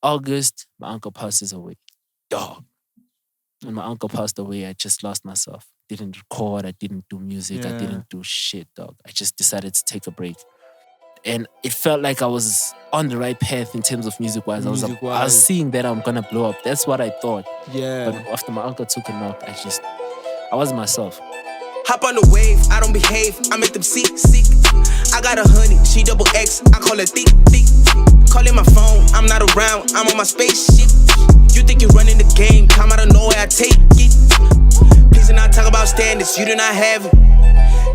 August, my uncle passes away. Dog. When my uncle passed away, I just lost myself. Didn't record, I didn't do music, I didn't do shit, dog. I just decided to take a break. And it felt like I was on the right path in terms of music-wise. I was seeing that I'm gonna blow up. That's what I thought. Yeah. But after my uncle took a knock, I wasn't myself. Hop on the wave, I don't behave, I make them sick. I got a honey, she double X, I call her thick. Calling my phone, I'm not around, I'm on my spaceship. You think you're running the game, come out of nowhere, I take it. Please do not talk about standards, you do not have it.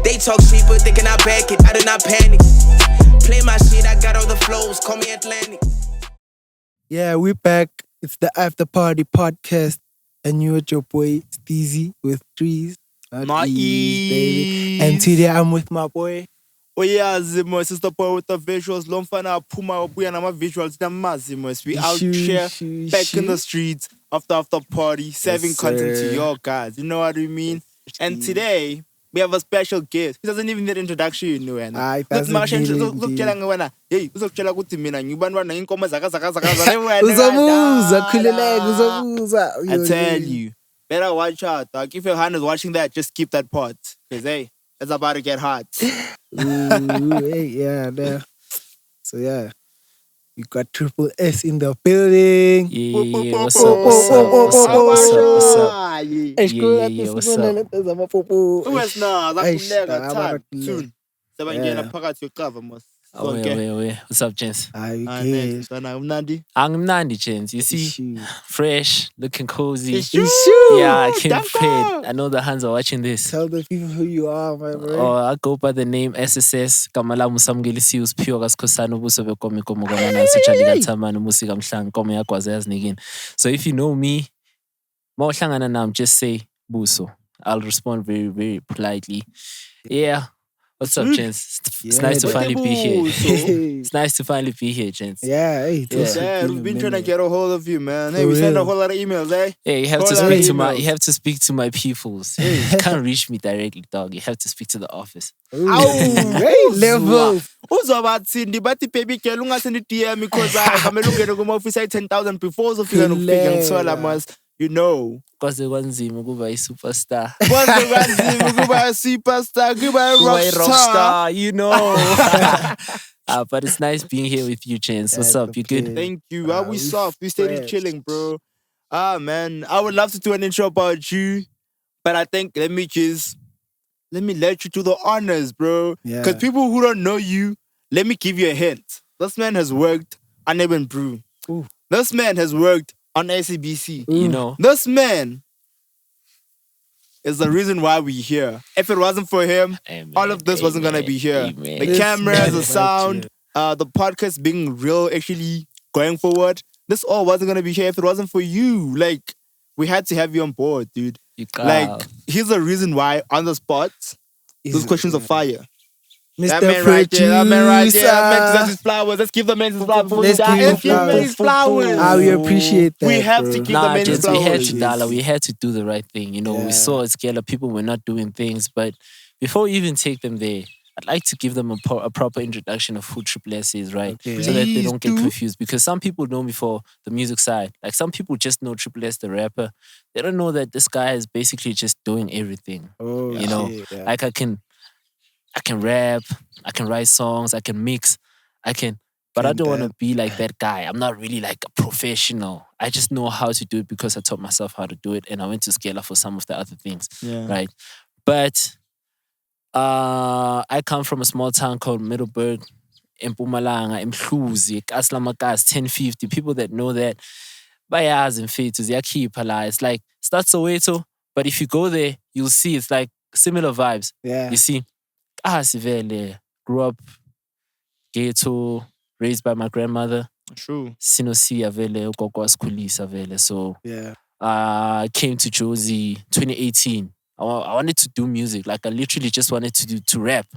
They talk shit, but they cannot back it, I do not panic. Play my shit, I got all the flows, call me Atlantic. Yeah, we're back. It's the After Party podcast. And you with your boy, Steezy, with trees. Not Ease, baby. And today I'm with my boy. Oh yeah, Zimo, sister boy with the visuals. Lomfana Puma, we and my visuals. The Mazimos. We out here back in the streets after party, serving content to your guys. You know what I mean? And today we have a special guest. He doesn't even need introduction, you know. I tell you, better watch out. Like if your hand is watching that, just keep that part. Cause hey, it's about to get hot. Yeah. So yeah, we got Triple S in the building. Yeah, what's up? Soon. What's up, gents? I'm Nandi, gents. You see, fresh, looking cozy. Issue. Yeah, I came prepared. I know the hands are watching this. Tell the people who you are, my bro. Oh, I go by the name S.S.S. Samukelisiwe Sphiwe Skosana ubuso bekomi komogana sichalika thamana musika mhlanga komo yakwazi yazinigini. So if you know me, mawuhlangana nami, just say buso. I'll respond very, very politely. Yeah. What's up, gents? It's nice to finally be here. It's nice to finally be here, gents. Yeah, hey, we've been trying to get a hold of you, man. Hey, we sent a whole lot of emails, eh? Hey, you have to speak to my peoples. Hey, you can't reach me directly, dog. You have to speak to the office. Hey, level. Uzobathindi bathi baby girl ungasend DM because I'm looking at my office 10,000 before so fika ngifika ngithola mas. You know, because they want Zima go by superstar. Rockstar, you know. But it's nice being here with you, Chance. What's up? You good? Thank you. We soft. We steady chilling, bro. Man, I would love to do an intro about you, but I think let me let you do the honors, bro. Because people who don't know you, let me give you a hint. This man has worked on Eben Brew. Ooh. This man has worked on ACBC. You know. This man is the reason why we're here. If it wasn't for him, all of this wasn't going to be here. The cameras, the sound, the podcast being real, actually going forward, this all wasn't going to be here if it wasn't for you. Like, we had to have you on board, dude. Like, here's the reason why, on the spot, those questions are fire. Mr. That man right there, that man deserves his flowers. Let's give the man his flowers. Let's give him his flowers. We appreciate that. We have to give the man his flowers. We had to do the right thing. You know, we saw at Scala people were not doing things, but before we even take them there, I'd like to give them a proper introduction of who Triple S is, right? Okay. So that they don't get confused. Because some people know me for the music side. Like some people just know Triple S, the rapper. They don't know that this guy is basically just doing everything. You know, like I can rap, I can write songs, I can mix, but I don't want to be like that guy. I'm not really like a professional. I just know how to do it because I taught myself how to do it and I went to Scala for some of the other things, right? But I come from a small town called Middleburg, Mpumalanga, Mhluzi, Kaslamakas, 1050. People that know that, bayaz and fetus, it's like, it's not Soweto, but if you go there, you'll see it's like similar vibes. Yeah. You see, Sivele, grew up ghetto, raised by my grandmother. True. Sinosia vele, ukoko asikhulisa vele. So I came to Josie 2018. I wanted to do music. Like I literally just wanted to rap.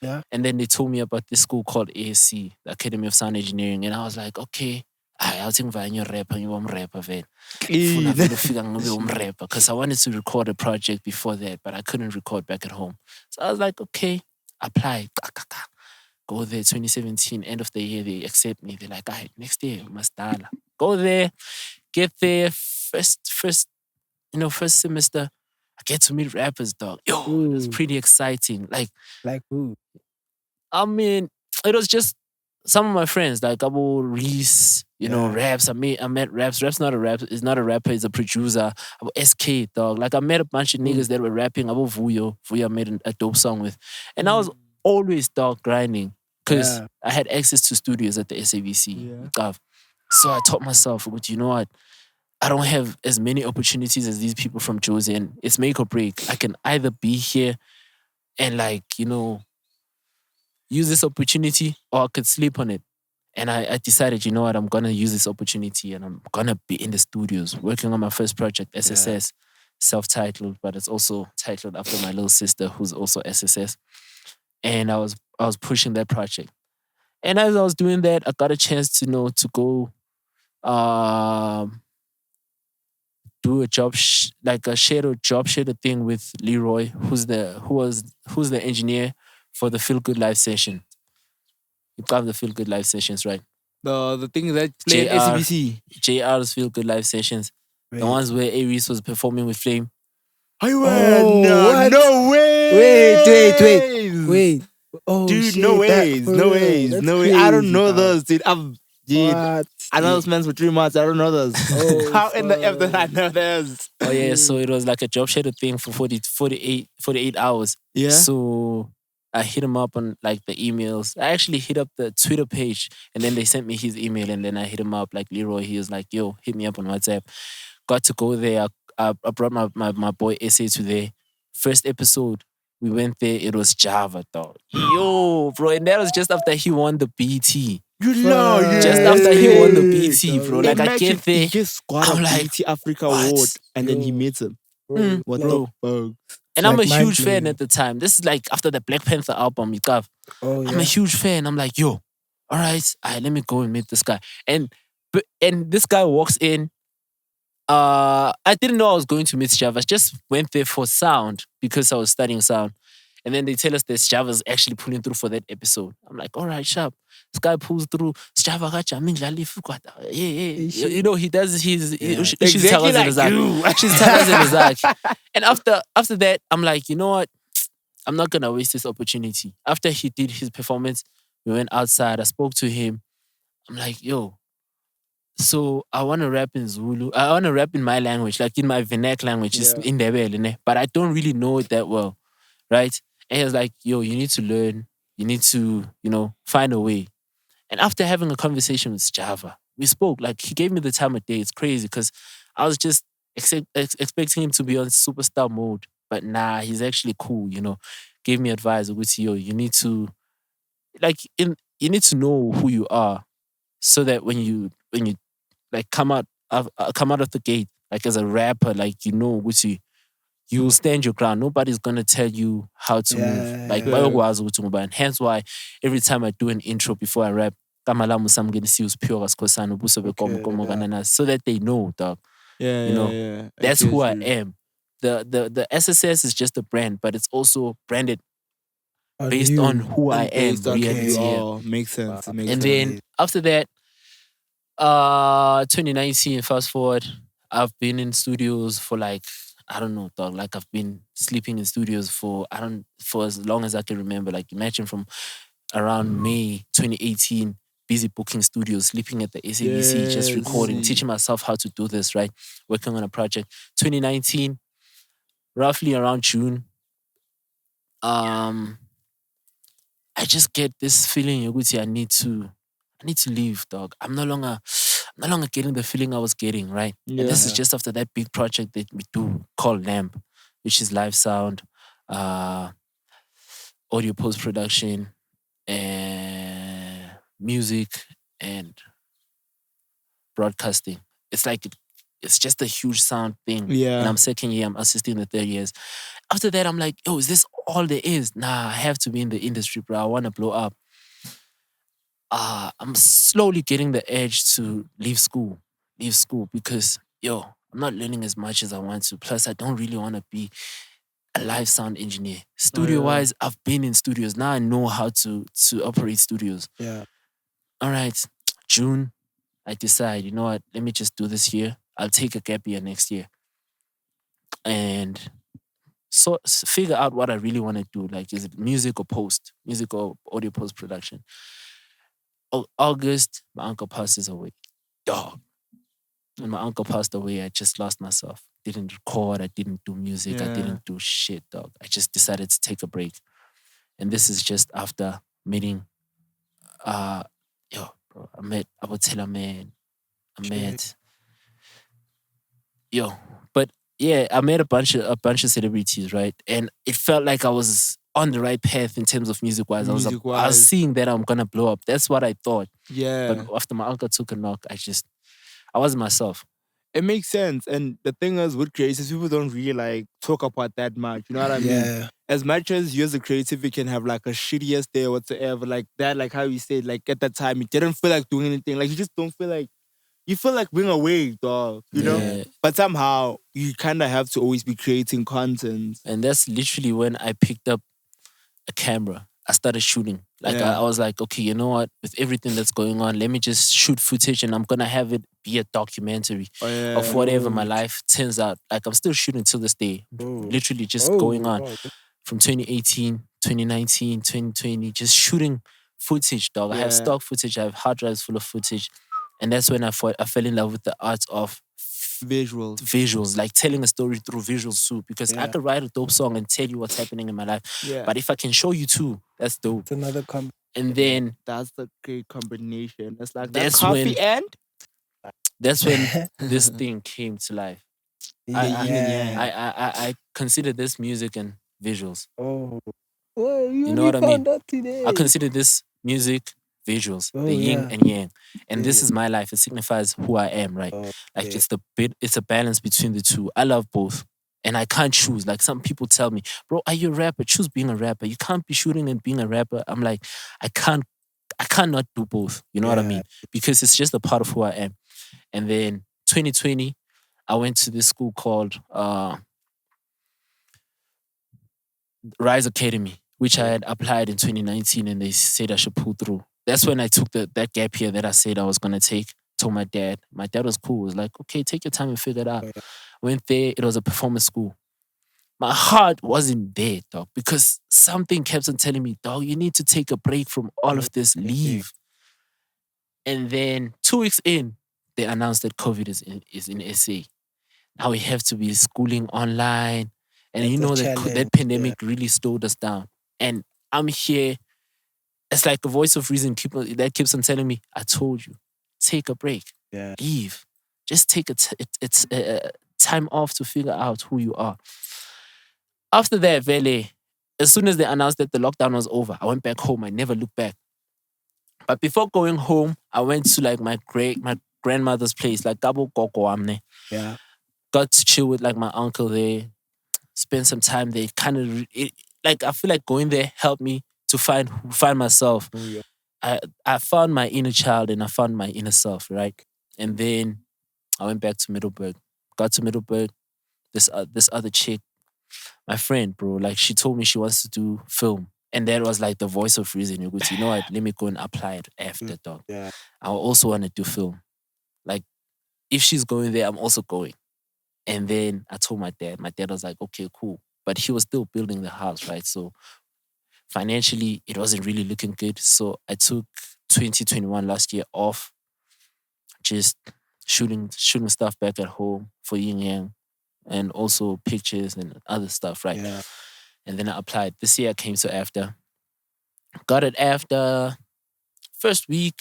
Yeah. And then they told me about this school called ASC, the Academy of Sound Engineering. And I was like, okay, I'll think you're a rapper, you're a rapper vele. Because I wanted to record a project before that, but I couldn't record back at home. So I was like, okay, apply. Go there 2017, end of the year, they accept me. They're like, all right, next year, you must dala. Go there, get there, first semester. I get to meet rappers, dog. Yo, it's pretty exciting. Like who? I mean, it was just some of my friends, like Abu Reese, raps. I met raps. Rap's not a rapper. It's not a rapper. It's a producer. Abu SK, dog. Like I met a bunch of niggas that were rapping. Abu Vuyo. Vuyo made a dope song with. And I was always, dog, grinding. Because I had access to studios at the SABC. Yeah. So I taught myself, you know what? I don't have as many opportunities as these people from Josie, and it's make or break. I can either be here and use this opportunity, or I could sleep on it. And I decided, you know what, I'm going to use this opportunity and I'm going to be in the studios working on my first project, S.S.S, self-titled, but it's also titled after my little sister who's also S.S.S. And I was pushing that project. And as I was doing that, I got a chance to go do a job a job shadow thing with Leroy, who's the engineer for the Feel Good Live session. You got the Feel Good Live sessions, right? The thing that played SABC. JR's Feel Good Live sessions. Right. The ones where Aries was performing with Flame. No way. Wait. Oh, dude, shit, no ways. I don't know those, dude. I know those men for 3 months. I don't know those. How in the F did I know those? Oh yeah, so it was like a job shadow thing for 48 hours. Yeah. So I hit him up on like the emails. I actually hit up the Twitter page, and then they sent me his email, and then I hit him up like Leroy. He was like, "Yo, hit me up on WhatsApp." Got to go there. I brought my boy SA to there. First episode, we went there. It was Java, dog. Yo, bro, and that was just after he won the BT. Just after he won the BT, bro. Like I get there, he just got a BT Africa Award, and then he meets him. What the fuck? And I'm a huge fan at the time. This is like after the Black Panther album, I'm a huge fan. I'm like, yo, all right, let me go and meet this guy. And this guy walks in. I didn't know I was going to meet Java. I just went there for sound because I was studying sound. And then they tell us that Java's actually pulling through for that episode. I'm like, all right, sharp. This guy pulls through. Java, he does his... Exactly like you. And after that, I'm like, you know what? I'm not going to waste this opportunity. After he did his performance, we went outside. I spoke to him. I'm like, yo, so I want to rap in Zulu. I want to rap in my language, like in my vernacular language, just in Ndebele, but I don't really know it that well, right? And he was like, yo, you need to learn. You need to, find a way. And after having a conversation with Java, we spoke. Like, he gave me the time of day. It's crazy because I was just expecting him to be on superstar mode. But nah, he's actually cool, Gave me advice. Yo, you need to, you need to know who you are so that when you come out of the gate, like as a rapper, you'll stand your ground. Nobody's gonna tell you how to move. And hence why every time I do an intro before I rap, Samukelisiwe pure Skosana, so that they know, dog. That's who I am. The S.S.S is just a brand, but it's also branded based on who I am. Makes sense. And then after that, 2019, fast forward, I've been in studios for I don't know, dog. Like I've been sleeping in studios for as long as I can remember. Like imagine from around May 2018, busy booking studios, sleeping at the SABC, just recording, teaching myself how to do this, right? Working on a project. 2019, roughly around June, I just get this feeling, I need to leave, dog. I'm no longer getting the feeling I was getting, right? Yeah. And this is just after that big project that we do called LAMP, which is live sound, audio post-production, and music and broadcasting. It's just a huge sound thing. Yeah. And I'm second year, I'm assisting the third years. After that, I'm like, yo, is this all there is? Nah, I have to be in the industry, bro. I want to blow up. I'm slowly getting the urge to leave school because, I'm not learning as much as I want to. Plus, I don't really want to be a live sound engineer. Studio-wise, I've been in studios. Now I know how to operate studios. Yeah. All right, June, I decide, you know what, let me just do this year. I'll take a gap year next year. And so figure out what I really want to do. Like, is it music or audio post production? August, my uncle passes away. Dog. When my uncle passed away, I just lost myself. Didn't record, I didn't do music, I didn't do shit, dog. I just decided to take a break. And this is just after meeting, bro, I met Amogelang, man. But yeah, I met a bunch of celebrities, right? And it felt like I was on the right path in terms of music-wise. I was seeing that I'm gonna blow up. That's what I thought. Yeah. But after my uncle took a knock, I wasn't myself. It makes sense. And the thing is, with creatives, people don't really like talk about that much. You know what I mean? As much as you as a creative, you can have like a shittiest day or whatsoever, like that, like how you said, like at that time, you didn't feel like doing anything. Like you just don't feel like, you feel like being away, dog, you know? But somehow, you kind of have to always be creating content. And that's literally when I picked up a camera. I started shooting. Like I was like, okay, you know what? With everything that's going on, let me just shoot footage and I'm gonna have it be a documentary of whatever my life turns out. Like I'm still shooting till this day. Literally just going on from 2018, 2019, 2020, just shooting footage, dog. I have stock footage, I have hard drives full of footage. And that's when I fell in love with the art of visuals, like telling a story through visuals too. Because I could write a dope song and tell you what's happening in my life. But if I can show you too, that's dope. It's another and then that's the great combination. It's like that coffee end. That's when this thing came to life. I consider this music and visuals. You know what I mean? I consider this music, visuals, the yin and yang. And this is my life. It signifies who I am, right? It's a balance between the two. I love both. And I can't choose. Like some people tell me, bro, are you a rapper? Choose being a rapper. You can't be shooting and being a rapper. I'm like, I cannot do both. You know what I mean? Because it's just a part of who I am. And then 2020, I went to this school called Rise Academy, which I had applied in 2019 and they said I should pull through. That's when I took that gap year that I said I was going to take. Told my dad. My dad was cool. He was like, okay, take your time and figure it out. Went there. It was a performance school. My heart wasn't there, dog, because something kept on telling me, dog, you need to take a break from all of this. Leave. And then 2 weeks in, they announced that COVID is in SA. Now we have to be schooling online. And you know that pandemic really slowed us down. And I'm here. It's like a voice of reason that keeps on telling me, I told you, take a break. Leave. Just take a time off to figure out who you are. After that, as soon as they announced that the lockdown was over, I went back home. I never looked back. But before going home, I went to like my grandmother's place, like Gabo Koko Amne. Got to chill with like my uncle there. Spend some time there. I feel like going there helped me to find myself. I found my inner child and I found my inner self, right? And then I went back to Middelburg. Got to Middelburg. This other chick, my friend, bro, like she told me she wants to do film. And that was like the voice of reason. You know what? Let me go and apply it after, dog. I also want to do film. Like, if she's going there, I'm also going. And then I told my dad. My dad was like, okay, cool. But he was still building the house, right? So financially, it wasn't really looking good. So I took 2021 last year off, just shooting stuff back at home for Yin Yang, and also pictures and other stuff, right? And then I applied. This year I came to AFTA. Got it AFTA. First week,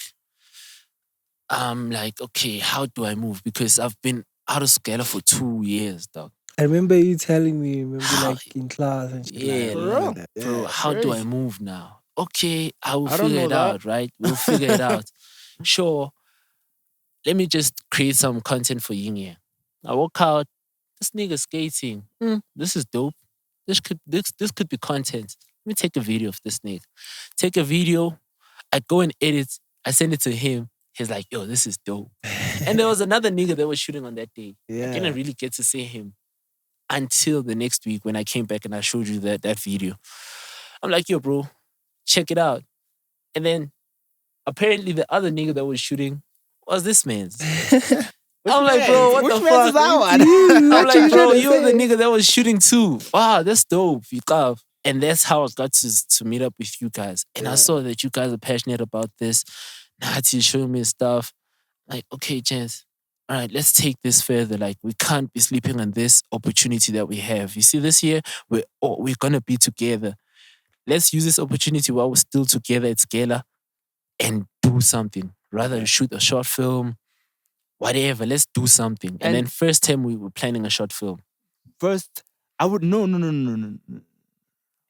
I'm like, okay, how do I move? Because I've been out of Scala for 2 years, dog. I remember you telling me, like in class and shit. Bro, how do I move now? Okay, I will figure it out, right? We'll figure it out. Sure, let me just create some content for Yin Yang. I walk out, this nigga skating. This is dope. This could be content. Let me take a video of this nigga. Take a video, I go and edit, I send it to him. He's like, yo, this is dope. And there was another nigga that was shooting on that day. I didn't really get to see him until the next week when I came back and I showed you that video. I'm like, yo, bro, check it out. And then apparently the other nigga that was shooting what's this man's? I'm like, bro, what the fuck? Is that one? I'm like, bro, you're the nigga that was shooting too. Wow, that's dope. You love. And that's how I got to meet up with you guys. And I saw that you guys are passionate about this. Nathi showing me stuff. Like, okay, gents, all right, let's take this further. Like, we can't be sleeping on this opportunity that we have. You see, this year, we're gonna be together. Let's use this opportunity while we're still together at Scala and do something. Rather than shoot a short film, whatever, let's do something. And then first time we were planning a short film. First, I would no.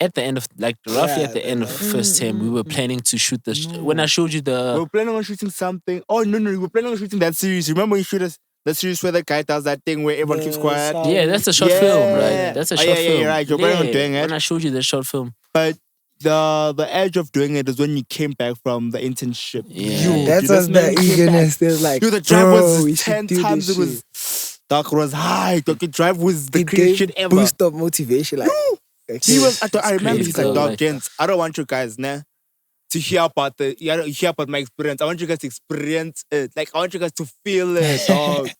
At the end of, like, roughly at the end of first term, we were planning to shoot the... when I showed you the... We were planning on shooting something. Oh, no. We were planning on shooting that series. Remember you showed us the series where the guy does that thing where everyone keeps quiet? Yeah, that's a short film, right? That's a short film. Yeah, right. You're planning on doing it. When I showed you the short film. But the edge of doing it is when you came back from the internship. Yeah. That was the eagerness. There's like, the drive was 10 times. It was... Dark was high. The drive was the craziest shit ever. Boost of motivation. Like... He was. I remember he's like, dog, gents, I don't want you guys, to hear about my experience. I want you guys to experience it. Like, I want you guys to feel it, dog.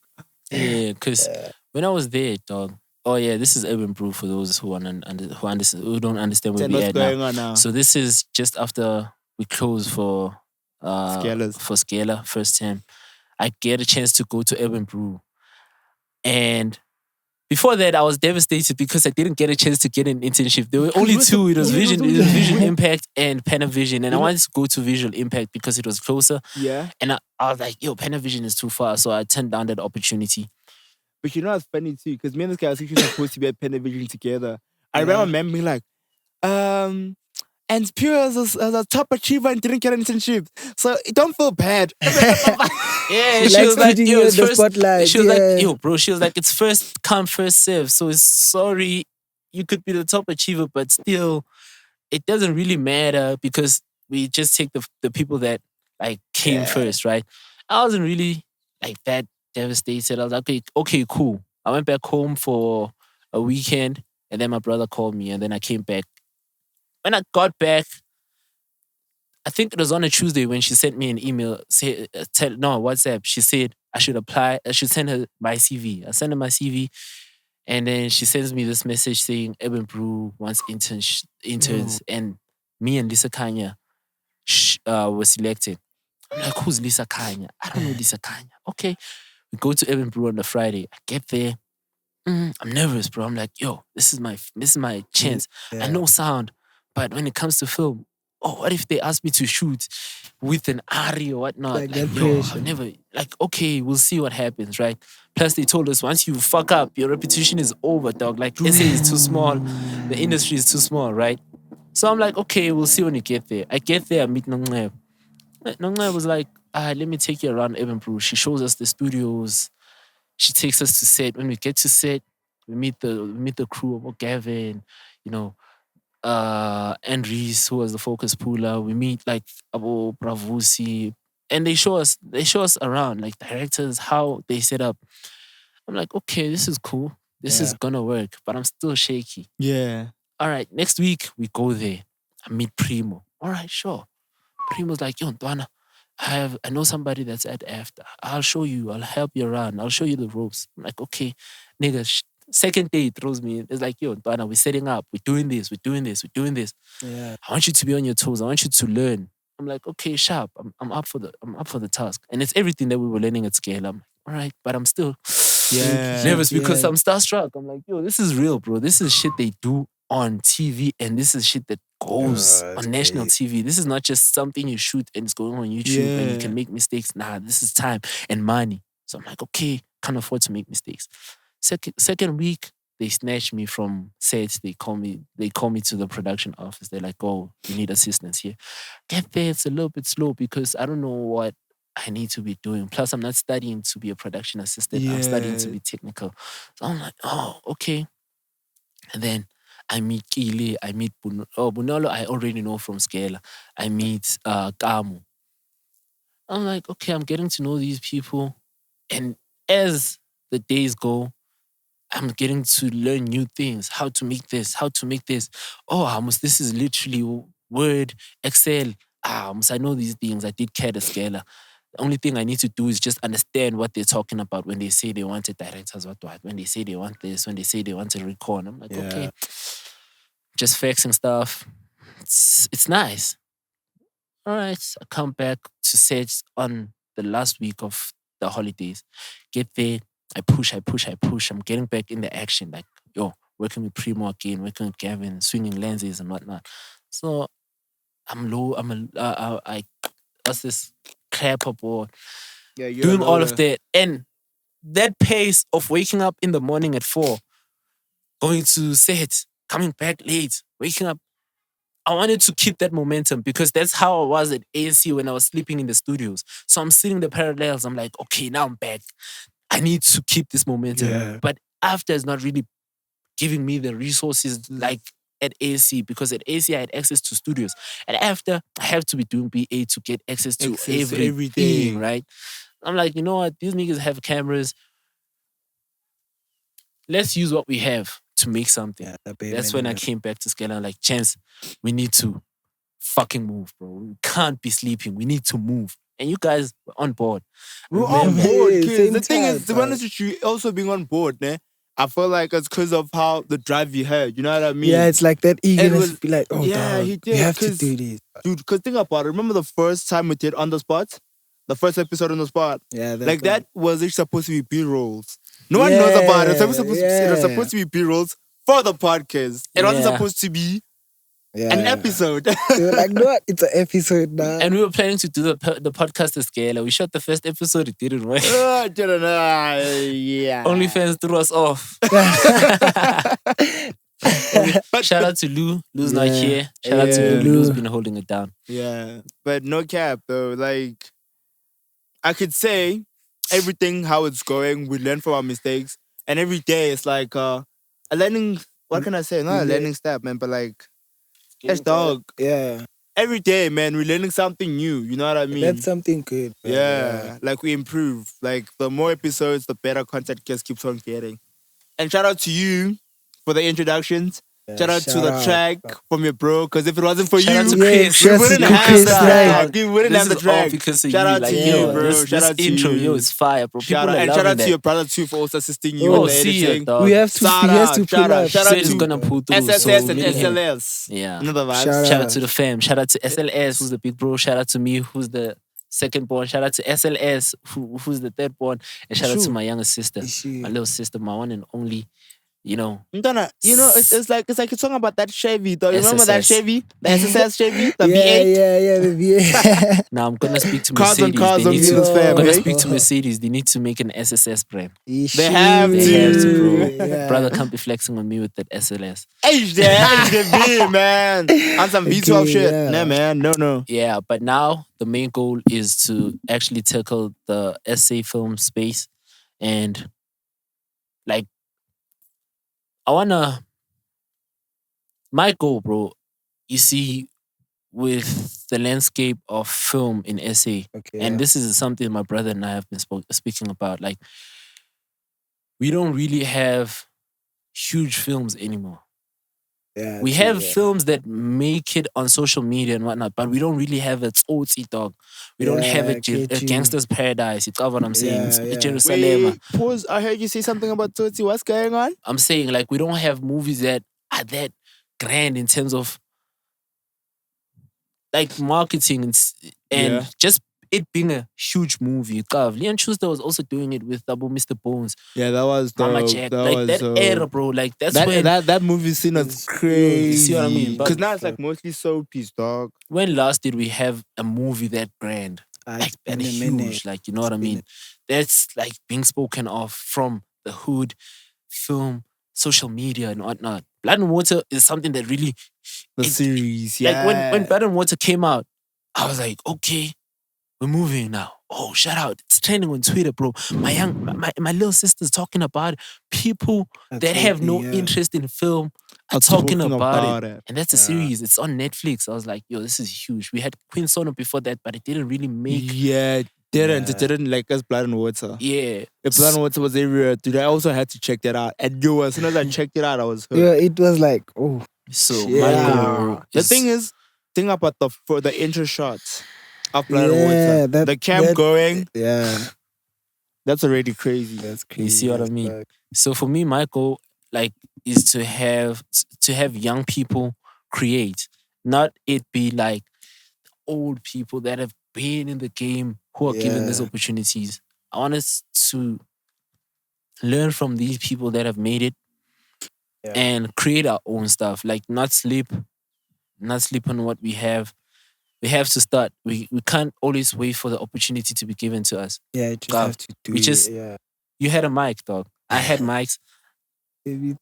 Yeah, because when I was there, dog. Oh yeah, this is Urban Brew for those who don't understand where we're at now. So this is just after we close for Scala first time. I get a chance to go to Urban Brew, and before that, I was devastated because I didn't get a chance to get an internship. There were only two. It was Vision Impact and Panavision. And I wanted to go to Visual Impact because it was closer. Yeah. And I was like, yo, Panavision is too far. So I turned down that opportunity. But you know what's funny too? Because me and this guy was actually supposed to be at Panavision together. I remember being like, and Sphiwe was a top achiever and didn't get an internship. So don't feel bad. Yeah, she was like, yo, it's first, spotlight. She was like, yo, bro, she was like, it's first come, first serve. So it's sorry, you could be the top achiever, but still, it doesn't really matter because we just take the people that like came first, right? I wasn't really like that devastated. I was like, okay, cool. I went back home for a weekend and then my brother called me and then I came back. When I got back, I think it was on a Tuesday when she sent me an email, WhatsApp. She said I should apply. I should send her my CV. I sent her my CV, and then she sends me this message saying Urban Brew wants interns, and me and Lisa Kanya were selected. I'm like, who's Lisa Kanya? I don't know Lisa Kanya. Okay, we go to Urban Brew on the Friday. I get there. I'm nervous, bro. I'm like, yo, this is my chance. I know sound, but when it comes to film, what if they ask me to shoot with an Ari or whatnot? Like I've never, okay, we'll see what happens, right? Plus, they told us once you fuck up, your reputation is over, dog. Like, SA is too small, the industry is too small, right? So I'm like, okay, we'll see when you get there. I get there, I meet Nongcebo. Nongcebo was like, let me take you around Urban Brew. She shows us the studios. She takes us to set. When we get to set, we meet the crew of Gavin, Andries, who was the focus puller. We meet like Abo Bravusi, and they show us around, like directors, how they set up. I'm like, okay, this is cool. This is gonna work, but I'm still shaky. Yeah. All right, next week we go there. I meet Primo. All right, sure. Primo's like, yo, Ntwana, I know somebody that's at AFTA. I'll show you. I'll help you around. I'll show you the ropes. I'm like, okay, nigga. Second day, he throws me in. It's like, yo, Ntwana, we're setting up. We're doing this. Yeah. I want you to be on your toes. I want you to learn. I'm like, okay, sharp. I'm up for the task. And it's everything that we were learning at scale. I'm like, all right, but I'm still nervous because I'm starstruck. I'm like, yo, this is real, bro. This is shit they do on TV, and this is shit that goes on national TV. This is not just something you shoot and it's going on YouTube and you can make mistakes. Nah, this is time and money. So I'm like, okay, can't afford to make mistakes. Second week, they snatch me from sets. They call me to the production office. They're like, oh, you need assistance here. Get there, it's a little bit slow because I don't know what I need to be doing. Plus, I'm not studying to be a production assistant. I'm studying to be technical. So I'm like, oh, okay. And then I meet Kile, I meet Bunolo. Oh, Bunolo I already know from Scala. I meet Kamu. I'm like, okay, I'm getting to know these people. And as the days go, I'm getting to learn new things. How to make this. Oh, this is literally Word, Excel. I know these things. I did CAD at Scala. The only thing I need to do is just understand what they're talking about when they say they want a director's what, when they say they want this, when they say they want a record. I'm like, okay, just fixing stuff. It's nice. All right, I come back to sets on the last week of the holidays. Get there, I push. I'm getting back in the action. Like, working with Primo again, working with Gavin, swinging lenses and whatnot. So I'm low. I that's this clapper board. Yeah, doing all of that. And that pace of waking up in the morning at 4, going to set, coming back late, waking up. I wanted to keep that momentum because that's how I was at ANC when I was sleeping in the studios. So I'm seeing the parallels. I'm like, okay, now I'm back. I need to keep this momentum. Yeah. But AFTA is not really giving me the resources like at ANC, because at AC I had access to studios. At AFTA, I have to be doing BA to get access to everything, right? I'm like, you know what? These niggas have cameras. Let's use what we have to make something. Yeah, that's when I came back to Scala. Like, Chance, we need to fucking move, bro. We can't be sleeping. We need to move. And you guys were on board. We're on board, kids. The thing is, to be honest with you, also being on board, né? I feel like it's because of how the drive you had. You know what I mean? Yeah, it's like that eagerness to be like, oh, yeah, dog, we have to do this. Dude, because think about it. Remember the first time we did On The Spot? The first episode On The Spot? Yeah. That was actually supposed to be B-rolls. No one knows about it. It was supposed to be B-rolls for the podcast. It wasn't supposed to be an episode. They were like, no, it's an episode now. And we were planning to do the podcast to scale. We shot the first episode, it didn't work. Yeah. OnlyFans threw us off. Shout out to Lou. Lou's not here. Shout out to Lou. Lou's been holding it down. Yeah. But no cap though. Like, I could say everything how it's going. We learn from our mistakes. And every day it's like a learning, what can I say? Not a learning step, man, but like, yes, dog. Yeah. Every day, man, we're learning something new. You know what I mean? That's something good. Man. Yeah. Like, we improve. Like, the more episodes, the better content just keeps on getting. And shout out to you for the introductions. Yeah, shout out to the track from your bro, because if it wasn't for shout you, out to Chris. We wouldn't have that. We wouldn't have the track. Because shout out to you, bro. Shout out to intro, you. It's fire, bro. Shout out to your brother too for also assisting you in the editing. We have to pull up. Shout out to gonna pull through. S.S.S and S.S.S. Yeah. Another vibe. Shout out to the fam. Shout out to S.L.S, who's the big bro. Shout out to me, who's the second born. Shout out to S.L.S, who's the third born. And shout out to my younger sister, my little sister, my one and only. You know, it's like you're talking about that Chevy, though. You remember that Chevy, the S.S.S Chevy, the V8. Yeah, the V8. Now I'm gonna speak to Mercedes. I'm gonna speak to Mercedes. They need to make an S.S.S brand. They have to, bro. Yeah. Brother can't be flexing on me with that S.L.S. HDB, man, on some V12 shit. Yeah. Nah, man, no. Yeah, but now the main goal is to actually tackle the SA film space and like. My goal, bro, you see, with the landscape of film in SA, and this is something my brother and I have been speaking about, like, we don't really have huge films anymore. Yeah, we have films that make it on social media and whatnot, but we don't really have a Tsotsi dog. We don't have a Gangster's Paradise. You got what I'm saying? It's Jerusalem. Wait, pause. I heard you say something about Tsotsi. What's going on? I'm saying, like, we don't have movies that are that grand in terms of like marketing and just it being a huge movie. Leon Schuster was also doing it with Double Mr. Bones. Yeah, that was dope. Mama Jack. That era, bro. Like, that's when... That movie scene was crazy. You see what I mean? Because now it's like mostly soapies, dog. When last did we have a movie that grand? Like, that huge. Like, you know what I mean? That's like being spoken of from the hood, film, social media and whatnot. Blood and Water is something that really... The series, yeah. Like, when Blood and Water came out, I was like, okay, we're moving now. Oh, shout out. It's trending on Twitter, bro. My little sister's talking about it. People that have no interest in film are talking about it. And that's a series. It's on Netflix. I was like, yo, this is huge. We had Queen Sono before that, but it didn't really make... Yeah, it didn't like us Blood and Water. Yeah. If Blood and Water was everywhere, dude, I also had to check that out. And yo, as soon as I checked it out, I was hooked. Yeah, it was like, oh. So, my goal the thing is, think about the intro shots. of Blood and Water. The camp going. Yeah. That's already crazy. That's crazy. You see what I mean? So for me, my goal, like, is to have young people create, not it be like old people that have been in the game who are given these opportunities. I want us to learn from these people that have made it and create our own stuff. Like, not sleep on what we have. We have to start. We can't always wait for the opportunity to be given to us. Yeah, you just have to do it. You had a mic, dog. I had mics. Now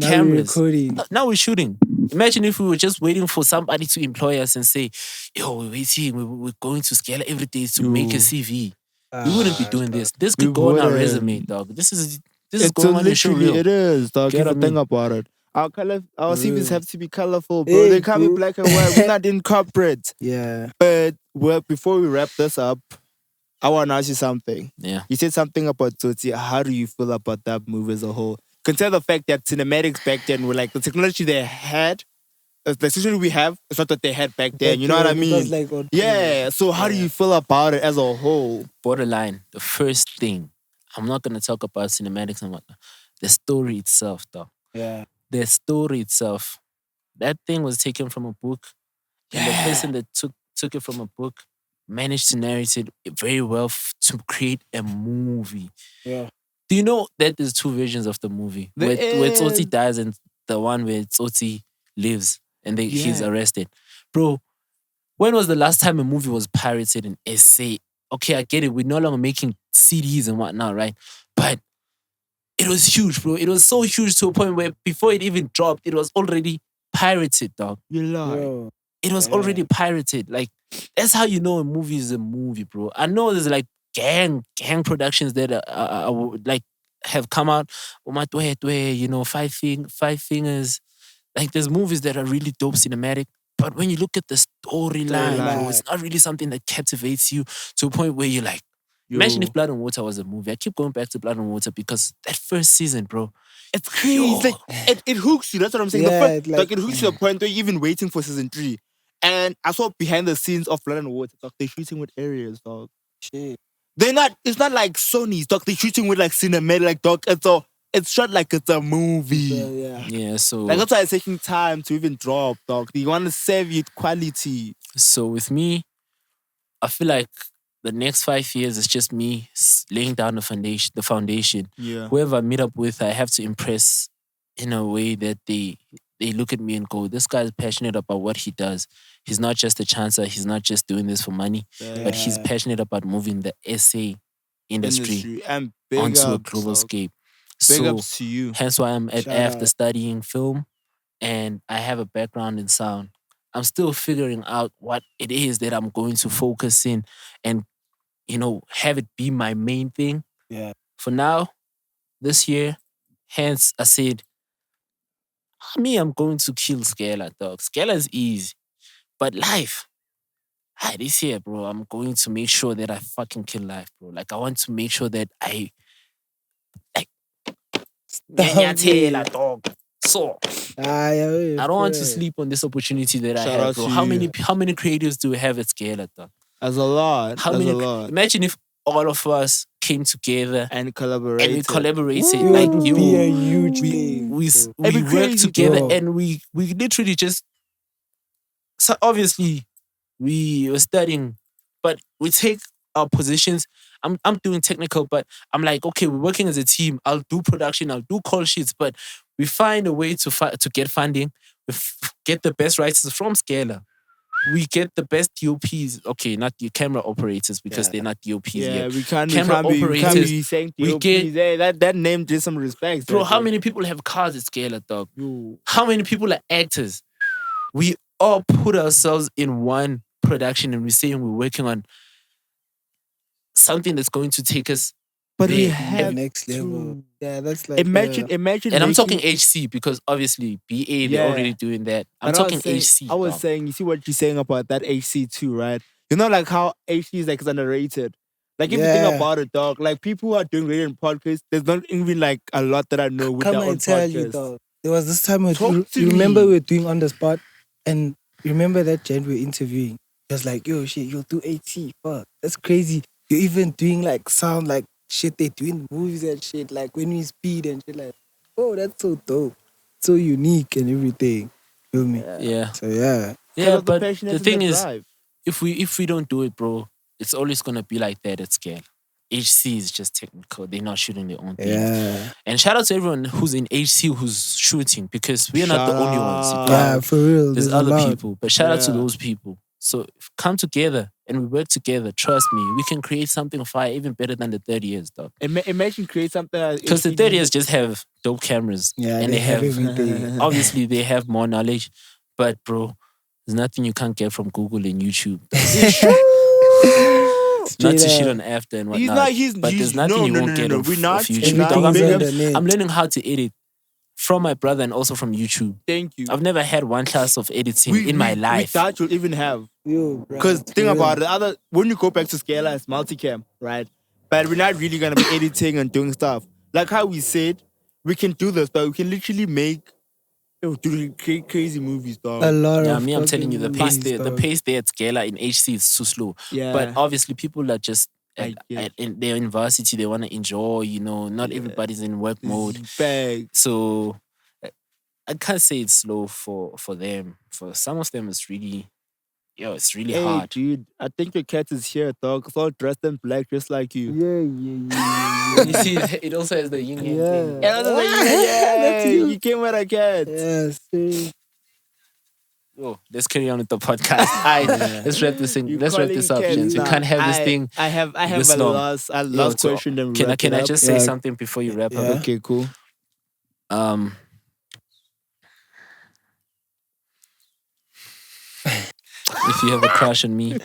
cameras. We're recording. Now we're shooting. Imagine if we were just waiting for somebody to employ us and say, yo, we're waiting. We're going to scale every day to make a CV. We wouldn't be doing this. This could go on our resume, dog. This is going on your show. It is, dog. If you think about it. Our CVs have to be colorful, bro. They can't be black and white. We're not in corporate. Yeah. But before we wrap this up, I want to ask you something. Yeah. You said something about Tsotsi. How do you feel about that movie as a whole? Consider the fact that cinematics back then were like the technology they had, the technology we have, is not what they had back then. You know what I mean? Yeah. So how do you feel about it as a whole? Borderline, the first thing, I'm not going to talk about cinematics and whatnot. The story itself, though. Yeah. The story itself. That thing was taken from a book. And the person that took it from a book managed to narrate it very well to create a movie. Yeah. Do you know that there's two versions of the movie? Where Tsotsi dies and the one where Tsotsi lives and he's arrested. Bro, when was the last time a movie was pirated in SA? Okay, I get it. We're no longer making CDs and whatnot, right? But it was huge, bro. It was so huge to a point where before it even dropped, it was already pirated, dog. You lie. Bro. It was already pirated. Like, that's how you know a movie is a movie, bro. I know there's like gang productions that like have come out. You know, five fingers. Like, there's movies that are really dope cinematic. But when you look at the storyline, bro, it's not really something that captivates you to a point where you're like, imagine if Blood and Water was a movie. I keep going back to Blood and Water because that first season, bro, it's crazy. It's like, it hooks you. That's what I'm saying. Yeah, it hooks you to the point where you're even waiting for season 3. And I saw behind the scenes of Blood and Water, dog, they're shooting with areas, dog. Shit. It's not like Sony's, dog. They're shooting with like cinematic, like, dog. It's shot like it's a movie. Yeah, so like, that's why it's taking time to even drop, dog. You want to save it quality. So with me, I feel like the next 5 years is just me laying down the foundation. Yeah. Whoever I meet up with, I have to impress in a way that they look at me and go, this guy is passionate about what he does. He's not just a chancer. He's not just doing this for money, but he's passionate about moving the SA industry and onto a global scale. Big ups to you. Hence why I'm at AFTA studying film and I have a background in sound. I'm still figuring out what it is that I'm going to focus in and, you know, have it be my main thing. Yeah. For now, this year, hence I said, I'm going to kill Scala, dog. Scala is easy. But life, this year, bro, I'm going to make sure that I fucking kill life, bro. Like, I want to make sure that I dog. So I don't want to sleep on this opportunity that I have, bro. How many creatives do we have at Scala, dog? That's a lot. Imagine if all of us came together and collaborated. Like, it would be a huge thing. We work together, bro. And we literally just. So obviously, we were studying, but we take our positions. I'm doing technical, but I'm like, okay, we're working as a team. I'll do production, I'll do call sheets, but we find a way to get funding. We get the best writers from Scala. We get the best DOPs. Okay, not the camera operators because they're not DOPs yet. We can't be saying DOPs. That name did some respect. Bro, how many people have cars at Scala, dog? How many people are actors? We all put ourselves in one production and we're saying we're working on something that's going to take us. But we have next level. Yeah, that's like imagine. And I'm talking HC because obviously BA they're already doing that. I'm talking HC. I was saying, you see what you're saying about that HC too, right? You know, like how HC is like underrated. Like if you think about it, dog, like people who are doing radio and podcasts, there's not even like a lot that I know with their own podcasts. You, dog. There was this time you remember we were doing On the Spot, and you remember that gent we were interviewing. He was like, yo, shit, you'll do 80. Fuck, that's crazy. You're even doing like sound like shit they do in movies and shit, like when we speed and shit, like, oh, that's so dope. So unique and everything. Feel me? Yeah. So yeah. Yeah, but the thing is, if we don't do it, bro, it's always gonna be like that at scale. HC is just technical. They're not shooting their own thing. Yeah. And shout out to everyone who's in HC who's shooting, because we are not the only ones. Yeah, for real. There's other people. But shout out to those people. So come together and we work together. Trust me, we can create something fire even better than the 30 years, dog. Imagine create something. Because the 30 years just have dope cameras. Yeah, and they have everything. Obviously they have more knowledge. But bro, there's nothing you can't get from Google and YouTube. Not to shit on AFTA and whatnot. But there's nothing you won't get off YouTube. I'm learning how to edit from my brother and also from YouTube. Thank you. I've never had one class of editing in my life. We thought you'll even have. Because think about it, when you go back to Scala, it's multicam, right? But we're not really going to be editing and doing stuff. Like how we said, we can do this, but we can literally make crazy movies, dog. A lot of I'm telling you, the pace there at Scala in HC is too slow. Yeah. But obviously people are just they're in varsity, they want to enjoy, not everybody's in work mode. So I can't say it's slow for them. For some of them it's really hard. Dude, I think your cat is here, dog. It's all dressed in black just like you. Yeah. You see, it also has the yin yang thing. That's you. You came with a cat. Yes. Oh, let's carry on with the podcast. Let's wrap this in. Let's wrap this up, gents. We can't have this thing. I have a last question. Can I just say something before you wrap up? Okay, cool. If you have a crush on me,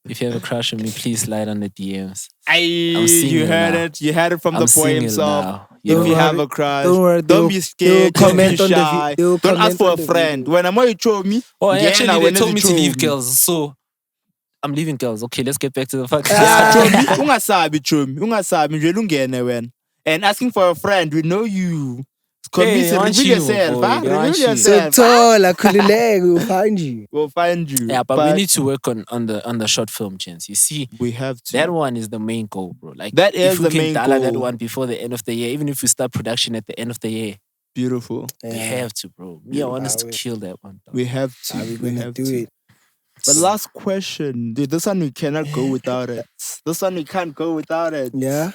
please slide on the DMs. You heard it. You heard it from the boy himself. If you have a crush, don't be scared. Don't be shy. Don't ask for a friend. When I'm you show me. Oh, actually, they told me to leave girls, so I'm leaving girls. Okay, let's get back to the podcast. And asking for a friend, we know you. Reveal yourself. So tall, we'll find you. Yeah, but we need to work on the short film, gents. You see, we have to. That one is the main goal, bro. Like that is the main goal. That one before the end of the year, even if we start production at the end of the year. Beautiful. We have to, bro. I want us to kill that one. Dog. We have to. We have to do it. But last question, dude. This one we cannot go without it. This one we can't go without it. Yeah.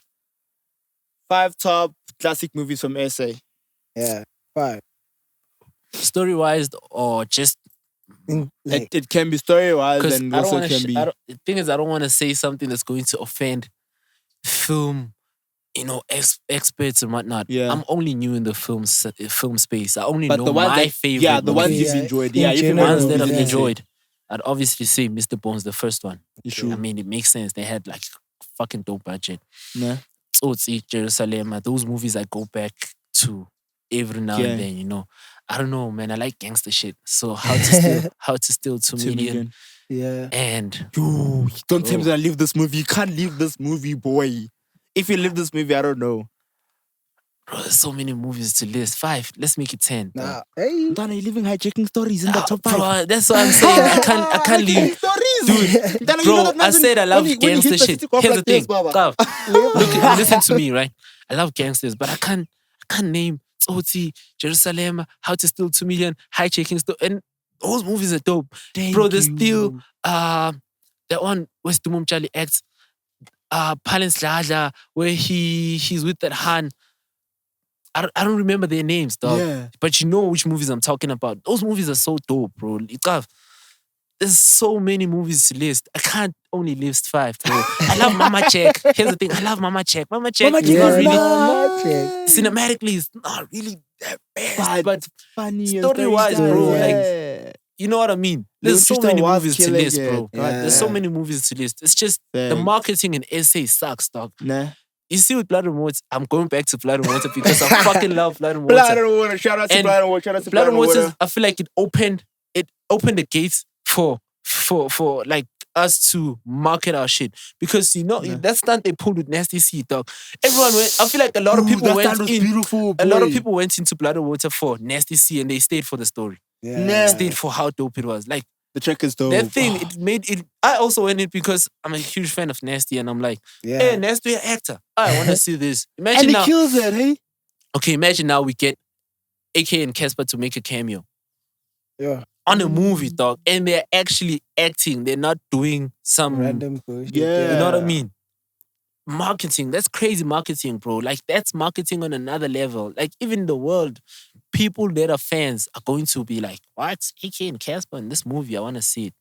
5 top classic movies from SA. Yeah, 5. Story-wise or just... It can be story-wise and also can be... The thing is, I don't want to say something that's going to offend film, experts and whatnot. Yeah. I'm only new in the film space. I only know my favorite. Yeah, the ones you've enjoyed. Yeah, the ones that I've enjoyed. I'd obviously say Mr. Bones, the first one. Sure. I mean, it makes sense. They had like fucking dope budget. Yeah. Tsotsi, Jerusalem, those movies I go back to every now and then, I don't know, man. I like gangster shit. So how to steal 2 million. Yeah. And don't tell me to leave this movie. You can't leave this movie, boy. If you leave this movie, I don't know. Bro, there's so many movies to list. 5. Let's make it 10. Nah. Hey. Donna, you're leaving hijacking stories in the top 5. Bro, that's what I'm saying. I can't leave. Dude, bro, I said I love gangster shit. Here's the thing. Look, listen to me, right? I love gangsters, but I can't name Tsotsi, Jerusalem, How to Steal 2 Million, Hijacking Store, and those movies are dope. Bro, there's still that one where Stumum Charlie acts, Palance Lada, where he's with that Han. I don't remember their names, dog. Yeah. But you know which movies I'm talking about. Those movies are so dope, bro. There's so many movies to list. I can't only list 5, bro. I love Mama Check. Here's the thing. I love Mama Check. Mama Check is not really... Cinematically, it's not really that bad. But funny story-wise, bro, like... You know what I mean? There's so many movies to list, bro. Yeah. There's so many movies to list. It's just the marketing in SA sucks, dog. Nah. You see with Blood and Water, I'm going back to Blood and Water because I fucking love Blood and Water. Blood and Water. Shout out to Blood and Water. Shout out to Blood and Water. I feel like it opened the gates for like us to market our shit. Because that stunt they pulled with Nasty C, dog. Everyone went. I feel like a lot of people went in. Beautiful, a lot of people went into Blood and Water for Nasty C and they stayed for the story. Yeah. Stayed for how dope it was. Like The track is dope. That thing, it made it. I also went it because I'm a huge fan of Nasty, and I'm like, hey, Nasty, an actor. I want to see this. Imagine and he now, kills it, hey? Okay, imagine now we get AK and Casper to make a cameo. Yeah. On a movie, dog, and they're actually acting. They're not doing some random bullshit. Yeah. You know what I mean? Marketing. That's crazy marketing, bro. Like, that's marketing on another level. Like, even the world, people that are fans are going to be like, what? AK and Casper in this movie, I want to see it.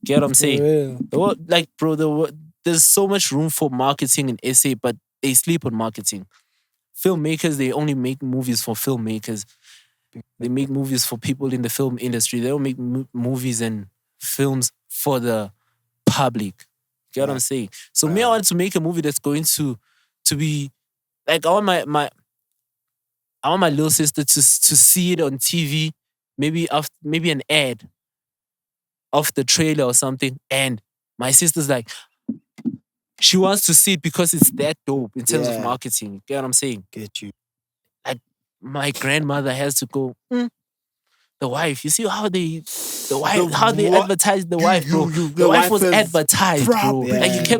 Get what I'm saying? The world, like, bro, there's so much room for marketing in SA, but they sleep on marketing. Filmmakers, they only make movies for filmmakers. They make movies for people in the film industry. They don't make movies and films for the public. Get what I'm saying? So me, I want to make a movie that's going to be like, I want my little sister to see it on TV, maybe an ad of the trailer or something, and my sister's like, she wants to see it because it's that dope in terms of marketing. Get what I'm saying? Get you. Like, my grandmother has to go, the wife. You see how they advertise the wife, bro. The wife was advertised, bro. Yeah, like,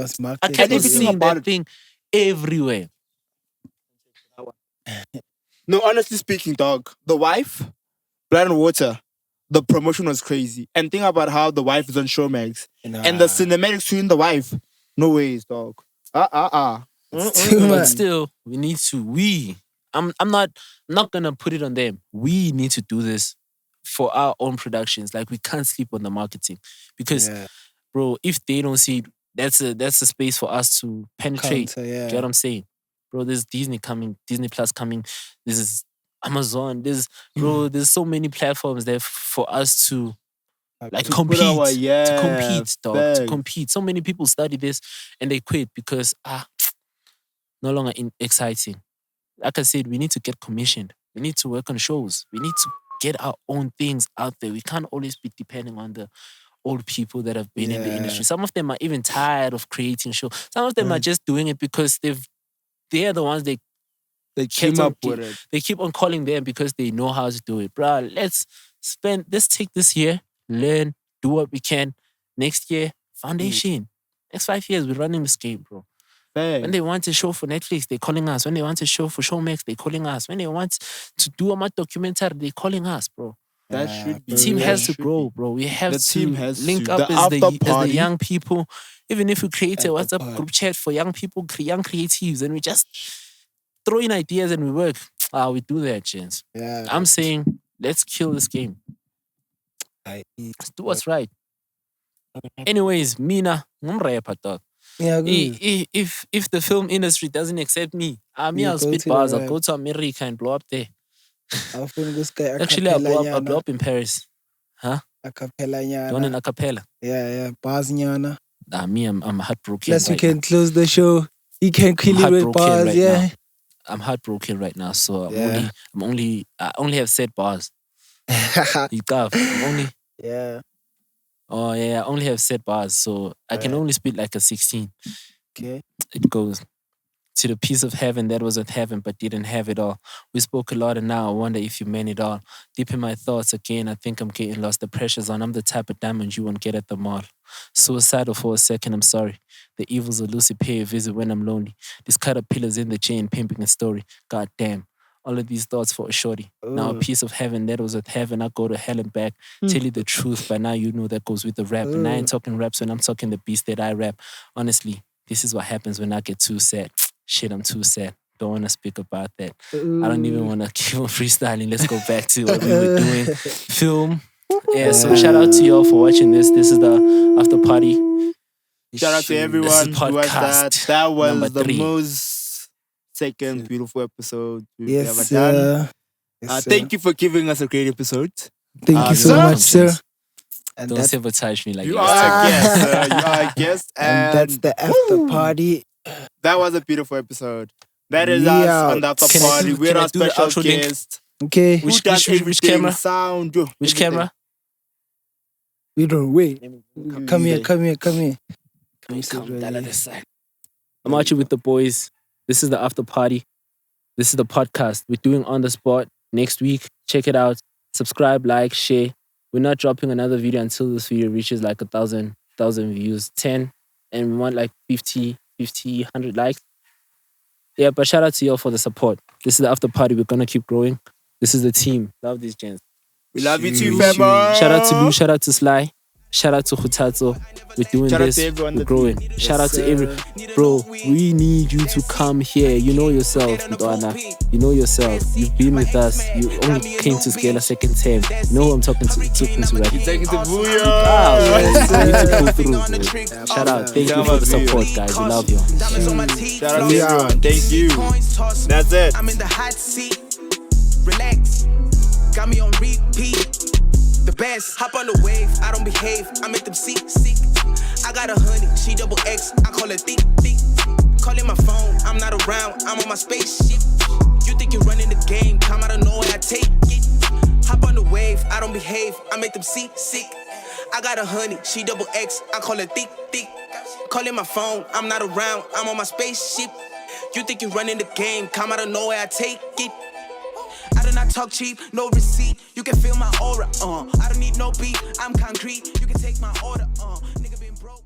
I kept seeing that thing everywhere. No, honestly speaking, dog, the wife, Blood and Water, the promotion was crazy. And think about how the wife is on Showmax. And the cinematics between the wife, no ways, dog. But still, we need to. I'm not gonna put it on them. We need to do this for our own productions. Like, we can't sleep on the marketing because, bro, if they don't see it, that's a space for us to penetrate. Get what I'm saying, bro? There's Disney Plus coming. This is Amazon. There's so many platforms there for us to compete. To compete. So many people study this and they quit because no longer exciting. Like I said, we need to get commissioned. We need to work on shows. We need to get our own things out there. We can't always be depending on the old people that have been in the industry. Some of them are even tired of creating shows. Some of them are just doing it because they're the ones they came up with it. They keep on calling them because they know how to do it. Bruh, let's take this year, learn, do what we can. Next year, foundation. Next 5 years, we're running this game, bro. When they want a show for Netflix, they're calling us. When they want a show for Showmax, they're calling us. When they want to do a documentary, they're calling us, bro. That should be. The team has to grow, bro. We have to link up as the young people. Even if we create a WhatsApp group chat for young people, young creatives, and we just throw in ideas and we work. We do that, gents. Yeah. I'm saying, let's kill this game. Let's do what's right. Anyways, Mina, I'm rapper, dog. Yeah, if the film industry doesn't accept me, I'll spit bars. I'll go to America and blow up there. Actually, I'll blow up in Paris. Huh? Acapella nyana. Doing an acapella. Yeah. Bars nyana. I'm heartbroken. Plus, we can close the show. You can kill it with bars, right yeah. Now. I'm heartbroken right now, so I only have said bars. You got only. Yeah. Oh yeah, I only have set bars, so I can only spit like a 16. Okay. It goes to the piece of heaven that was at heaven but didn't have it all. We spoke a lot and now I wonder if you meant it all. Deep in my thoughts again, I think I'm getting lost. The pressure's on. I'm the type of diamond you won't get at the mall. Suicidal for a second, I'm sorry. The evils of Lucy pay a visit when I'm lonely. These caterpillars in the chain pimping a story. God damn. All of these thoughts for a shorty. Now a piece of heaven that was at heaven. I go to hell and back. Tell you the truth, by now you know that goes with the rap. And I ain't talking raps when I'm talking the beast that I rap. Honestly, this is what happens when I get too sad. Shit, I'm too sad. Don't want to speak about that. I don't even want to keep on freestyling. Let's go back to what we were doing. Film. Yeah, so shout out to y'all for watching this. This is the after party. Shout out to everyone who watched that. That was the 3. most second beautiful episode we've ever Yes, done. Yes, thank you for giving us a great episode. Thank you so much, sir. And don't sabotage me like you are a guest, sir. You are a guest. And that's the after party. That was a beautiful episode. That is us on the after party. We're our special guest. Okay. Which camera? Sound. Which camera? We don't wait. Come here. Come I'm out here with the boys. This is the after party. This is the podcast. We're doing on the spot next week. Check it out. Subscribe, like, share. we're not dropping another video until this video reaches like 1,000 views, 10, and we want like 50, 100 likes. Yeah, but shout out to y'all for the support. This is the after party. We're gonna keep growing. This is the team. Love these gents. We love you too, famo. Shout out to Lou. Shout out to Sly. Shout out to Luthando. We're doing this. We're growing. Shout out to every bro. We need you to come here. You know yourself, Kutlwano. You know yourself. You've been with us. You only came to scale a second time. You know who I'm talking to right now. You're taking the booyah. You need to pull through. Man. Shout out. Thank you for the support, guys. We love you. Shout out to everyone. Thank you. That's it. I'm in the hot seat. Relax. Got me on repeat. The best, hop on the wave, I don't behave, I make them sick. I got a honey, she double X, I call her thick. Calling my phone, I'm not around, I'm on my spaceship. You think you're running the game, come out of nowhere, I take it. Hop on the wave, I don't behave, I make them sick. I got a honey, she double X, I call her thick. Calling my phone, I'm not around, I'm on my spaceship. You think you're running the game, come out of nowhere, I take it. I do not talk cheap, no receipt. You can feel my aura, I don't need no beat, I'm concrete. You can take my order, nigga been broke.